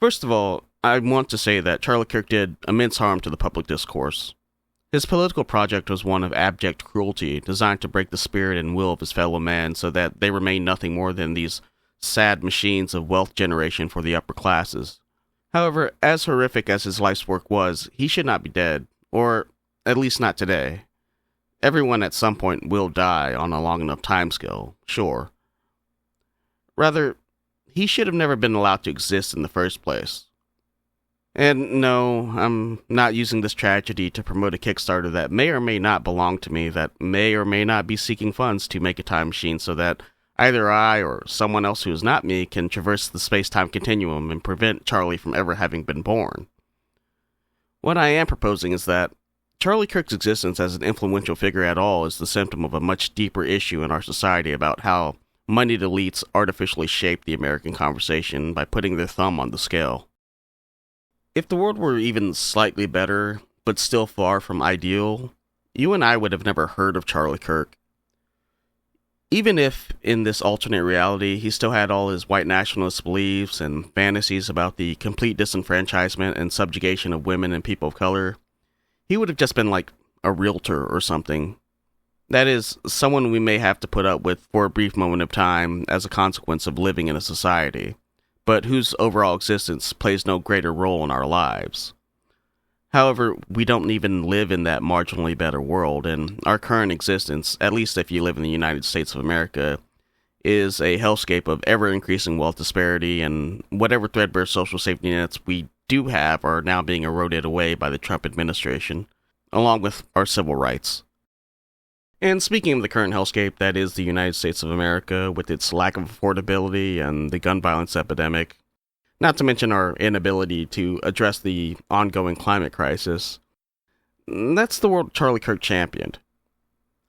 First of all, I want to say that Charlie Kirk did immense harm to the public discourse. His political project was one of abject cruelty, designed to break the spirit and will of his fellow man so that they remain nothing more than these sad machines of wealth generation for the upper classes. However, as horrific as his life's work was, he should not be dead, or at least not today. Everyone at some point will die on a long enough timescale, sure. Rather, he should have never been allowed to exist in the first place. And no, I'm not using this tragedy to promote a Kickstarter that may or may not belong to me, that may or may not be seeking funds to make a time machine so that either I or someone else who is not me can traverse the space-time continuum and prevent Charlie from ever having been born. What I am proposing is that Charlie Kirk's existence as an influential figure at all is the symptom of a much deeper issue in our society about how moneyed elites artificially shape the American conversation by putting their thumb on the scale. If the world were even slightly better, but still far from ideal, you and I would have never heard of Charlie Kirk. Even if, in this alternate reality, he still had all his white nationalist beliefs and fantasies about the complete disenfranchisement and subjugation of women and people of color, he would have just been like a realtor or something. That is, someone we may have to put up with for a brief moment of time as a consequence of living in a society, but whose overall existence plays no greater role in our lives. However, we don't even live in that marginally better world, and our current existence, at least if you live in the United States of America, is a hellscape of ever-increasing wealth disparity, and whatever threadbare social safety nets we do have are now being eroded away by the Trump administration, along with our civil rights. And speaking of the current hellscape that is the United States of America, with its lack of affordability and the gun violence epidemic, not to mention our inability to address the ongoing climate crisis, that's the world Charlie Kirk championed.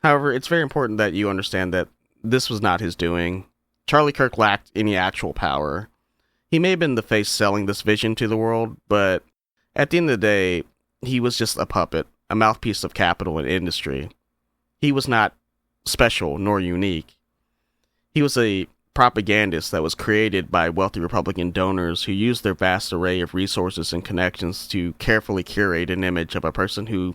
However, it's very important that you understand that this was not his doing. Charlie Kirk lacked any actual power. He may have been the face selling this vision to the world, but at the end of the day, he was just a puppet, a mouthpiece of capital and industry. He was not special nor unique. He was a propagandist that was created by wealthy Republican donors who used their vast array of resources and connections to carefully curate an image of a person who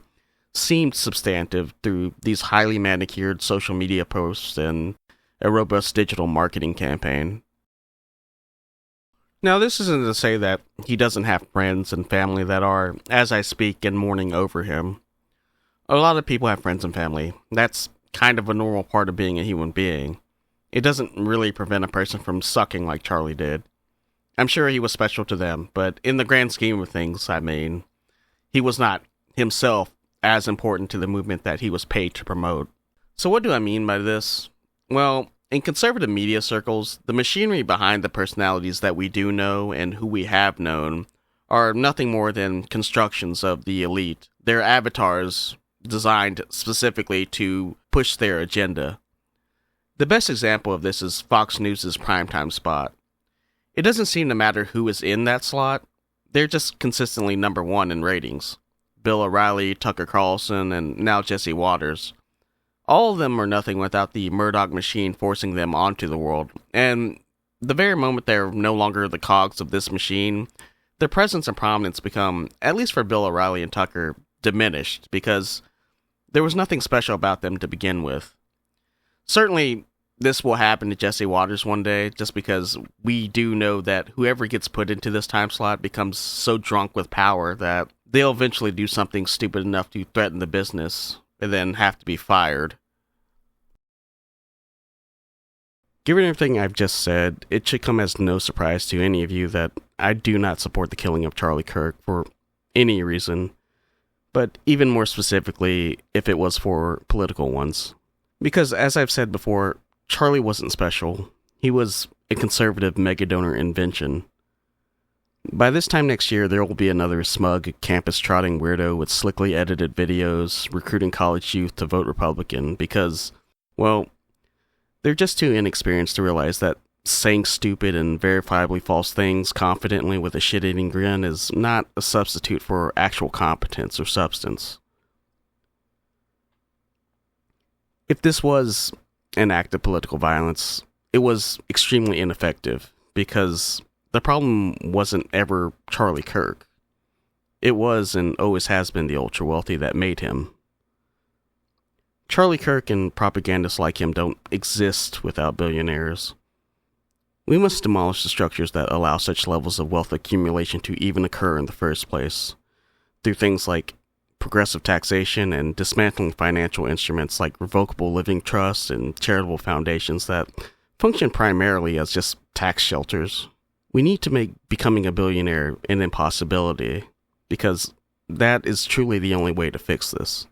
seemed substantive through these highly manicured social media posts and a robust digital marketing campaign. Now, this isn't to say that he doesn't have friends and family that are, as I speak, in mourning over him. A lot of people have friends and family. That's kind of a normal part of being a human being. It doesn't really prevent a person from sucking like Charlie did. I'm sure he was special to them, but in the grand scheme of things, he was not himself as important to the movement that he was paid to promote. So what do I mean by this? Well, in conservative media circles, the machinery behind the personalities that we do know and who we have known are nothing more than constructions of the elite. They're avatars designed specifically to push their agenda. The best example of this is Fox News' primetime spot. It doesn't seem to matter who is in that slot, they're just consistently number one in ratings. Bill O'Reilly, Tucker Carlson, and now Jesse Waters. All of them are nothing without the Murdoch machine forcing them onto the world, and the very moment they're no longer the cogs of this machine, their presence and prominence become, at least for Bill O'Reilly and Tucker, diminished, because there was nothing special about them to begin with. Certainly, this will happen to Jesse Waters one day, just because we do know that whoever gets put into this time slot becomes so drunk with power that they'll eventually do something stupid enough to threaten the business, and then have to be fired. Given everything I've just said, it should come as no surprise to any of you that I do not support the killing of Charlie Kirk for any reason, but even more specifically, if it was for political ones. Because, as I've said before, Charlie wasn't special. He was a conservative megadonor invention. By this time next year, there will be another smug, campus-trotting weirdo with slickly edited videos recruiting college youth to vote Republican because, well, they're just too inexperienced to realize that saying stupid and verifiably false things confidently with a shit-eating grin is not a substitute for actual competence or substance. If this was an act of political violence, it was extremely ineffective, because the problem wasn't ever Charlie Kirk. It was and always has been the ultra-wealthy that made him. Charlie Kirk and propagandists like him don't exist without billionaires. We must demolish the structures that allow such levels of wealth accumulation to even occur in the first place, through things like progressive taxation and dismantling financial instruments like revocable living trusts and charitable foundations that function primarily as just tax shelters. We need to make becoming a billionaire an impossibility, because that is truly the only way to fix this.